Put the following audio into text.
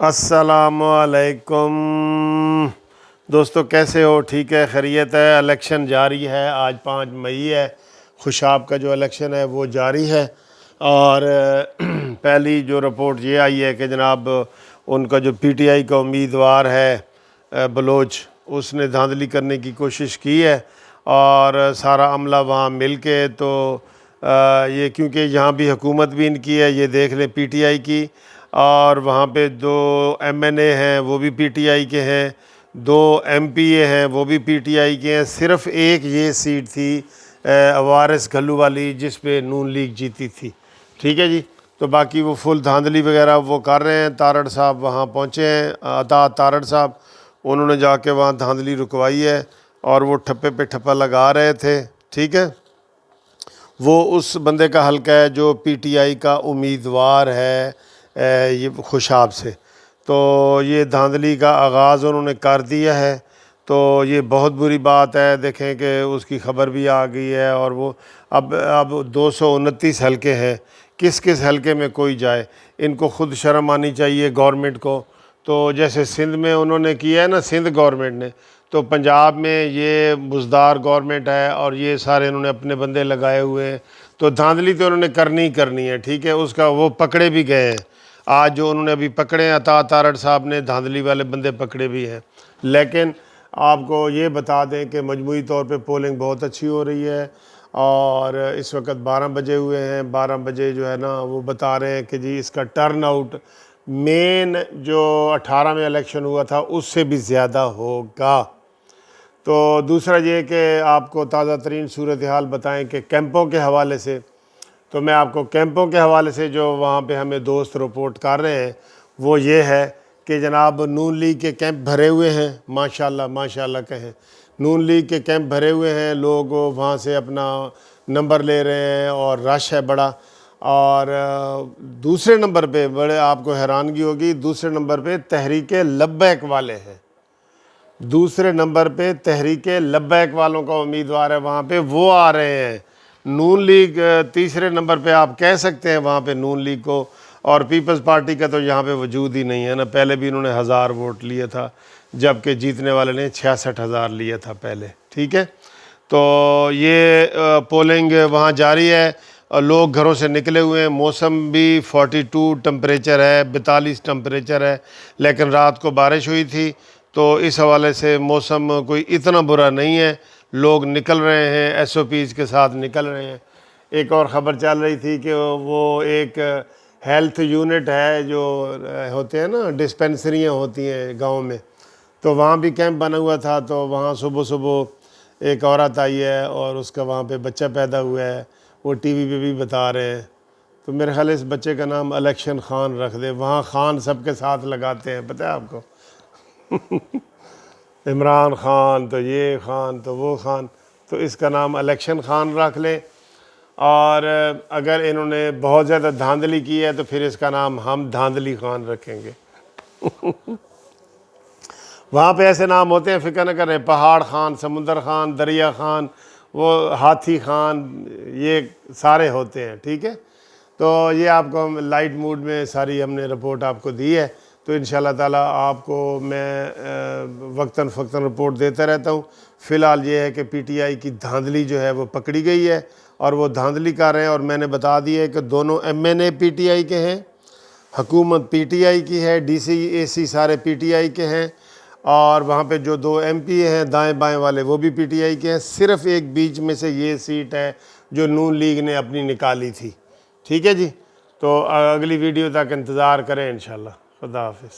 السلام علیکم دوستو، کیسے ہو؟ ٹھیک ہے، خیریت ہے؟ الیکشن جاری ہے، آج 5 مئی ہے، خوشاب کا جو الیکشن ہے وہ جاری ہے۔ اور پہلی جو رپورٹ یہ آئی ہے کہ جناب ان کا جو پی ٹی آئی کا امیدوار ہے بلوچ، اس نے دھاندلی کرنے کی کوشش کی ہے اور سارا عملہ وہاں مل کے تو یہ کیونکہ یہاں بھی حکومت بھی ان کی ہے، یہ دیکھ لیں پی ٹی آئی کی، اور وہاں پہ 2 ایم این اے ہیں وہ بھی پی ٹی آئی کے ہیں، 2 ایم پی اے ہیں وہ بھی پی ٹی آئی کے ہیں، صرف ایک یہ سیٹ تھی وارث گھلو والی جس پہ نون لیگ جیتی تھی۔ ٹھیک ہے جی، تو باقی وہ فل دھاندلی وغیرہ وہ کر رہے ہیں۔ تارڑ صاحب وہاں پہنچے ہیں، عطا تارڑ صاحب، انہوں نے جا کے وہاں دھاندلی رکوائی ہے اور وہ ٹھپے پہ ٹھپا لگا رہے تھے۔ ٹھیک ہے، وہ اس بندے کا حلقہ ہے جو پی ٹی آئی کا امیدوار ہے یہ خوشاب سے، تو یہ دھاندلی کا آغاز انہوں نے کر دیا ہے، تو یہ بہت بری بات ہے۔ دیکھیں کہ اس کی خبر بھی آ گئی ہے، اور وہ اب 229 حلقے ہیں، کس کس حلقے میں کوئی جائے، ان کو خود شرم آنی چاہیے گورنمنٹ کو۔ تو جیسے سندھ میں انہوں نے کیا ہے نا، سندھ گورنمنٹ نے، تو پنجاب میں یہ بزدار گورنمنٹ ہے اور یہ سارے انہوں نے اپنے بندے لگائے ہوئے ہیں، تو دھاندلی تو انہوں نے کرنی ہے۔ ٹھیک ہے، اس کا وہ پکڑے بھی گئے ہیں، آج جو انہوں نے ابھی پکڑے ہیں، عطا تارڑ صاحب نے دھاندلی والے بندے پکڑے بھی ہیں۔ لیکن آپ کو یہ بتا دیں کہ مجموعی طور پہ پولنگ بہت اچھی ہو رہی ہے، اور اس وقت 12 بجے ہوئے ہیں، 12 بجے جو ہے نا وہ بتا رہے ہیں کہ جی اس کا ٹرن آؤٹ مین جو 18 میں الیکشن ہوا تھا اس سے بھی زیادہ ہوگا۔ تو دوسرا یہ کہ آپ کو تازہ ترین صورتحال بتائیں کہ کیمپوں کے حوالے سے، تو میں آپ کو کیمپوں کے حوالے سے جو وہاں پہ ہمیں دوست رپورٹ کر رہے ہیں وہ یہ ہے کہ جناب نون لیگ کے کیمپ بھرے ہوئے ہیں، ماشاءاللہ کہیں، نون لیگ کے کیمپ بھرے ہوئے ہیں، لوگ وہاں سے اپنا نمبر لے رہے ہیں اور رش ہے بڑا۔ اور دوسرے نمبر پہ بڑے آپ کو حیرانگی ہوگی، دوسرے نمبر پہ تحریک لبیک والے ہیں، دوسرے نمبر پہ تحریک لبیک والوں کا امیدوار ہے وہاں پہ، وہ آ رہے ہیں۔ نون لیگ تیسرے نمبر پہ آپ کہہ سکتے ہیں وہاں پہ نون لیگ کو، اور پیپلز پارٹی کا تو یہاں پہ وجود ہی نہیں ہے نا، پہلے بھی انہوں نے 1000 ووٹ لیے تھا جبکہ جیتنے والے نے 66,000 لیا تھا پہلے۔ ٹھیک ہے، تو یہ پولنگ وہاں جاری ہے اور لوگ گھروں سے نکلے ہوئے ہیں، موسم بھی 42 ٹمپریچر ہے، 42 ٹمپریچر ہے، لیکن رات کو بارش ہوئی تھی تو اس حوالے سے موسم کوئی اتنا برا نہیں ہے، لوگ نکل رہے ہیں، ایس او پیز کے ساتھ نکل رہے ہیں۔ ایک اور خبر چل رہی تھی کہ وہ ایک ہیلتھ یونٹ ہے جو ہوتے ہیں نا، ڈسپینسریاں ہوتی ہیں گاؤں میں، تو وہاں بھی کیمپ بنا ہوا تھا، تو وہاں صبح ایک عورت آئی ہے اور اس کا وہاں پہ بچہ پیدا ہوا ہے، وہ ٹی وی پہ بھی بتا رہے ہیں، تو میرے خیال اس بچے کا نام الیکشن خان رکھ دے، وہاں خان سب کے ساتھ لگاتے ہیں، پتہ ہے آپ کو، عمران خان تو یہ خان تو وہ خان، تو اس کا نام الیکشن خان رکھ لیں۔ اور اگر انہوں نے بہت زیادہ دھاندلی کی ہے تو پھر اس کا نام ہم دھاندلی خان رکھیں گے۔ وہاں پہ ایسے نام ہوتے ہیں، فکر نہ کریں، پہاڑ خان، سمندر خان، دریا خان، وہ ہاتھی خان، یہ سارے ہوتے ہیں۔ ٹھیک ہے، تو یہ آپ کو لائٹ موڈ میں ساری ہم نے رپورٹ آپ کو دی ہے، تو انشاءاللہ تعالیٰ آپ کو میں وقتاً فوقتاً رپورٹ دیتا رہتا ہوں۔ فی الحال یہ ہے کہ پی ٹی آئی کی دھاندلی جو ہے وہ پکڑی گئی ہے اور وہ دھاندلی کر رہے ہیں، اور میں نے بتا دیا ہے کہ دونوں M N A P T I کے ہیں، حکومت پی ٹی آئی کی ہے، ڈی سی اے سی سارے پی ٹی آئی کے ہیں، اور وہاں پہ جو 2 ایم پی ہیں دائیں بائیں والے وہ بھی پی ٹی آئی کے ہیں، صرف ایک بیچ میں سے یہ سیٹ ہے جو نون لیگ نے اپنی نکالی تھی۔ ٹھیک ہے جی، تو اگلی ویڈیو تک انتظار کریں انشاءاللہ۔ خدا حافظ۔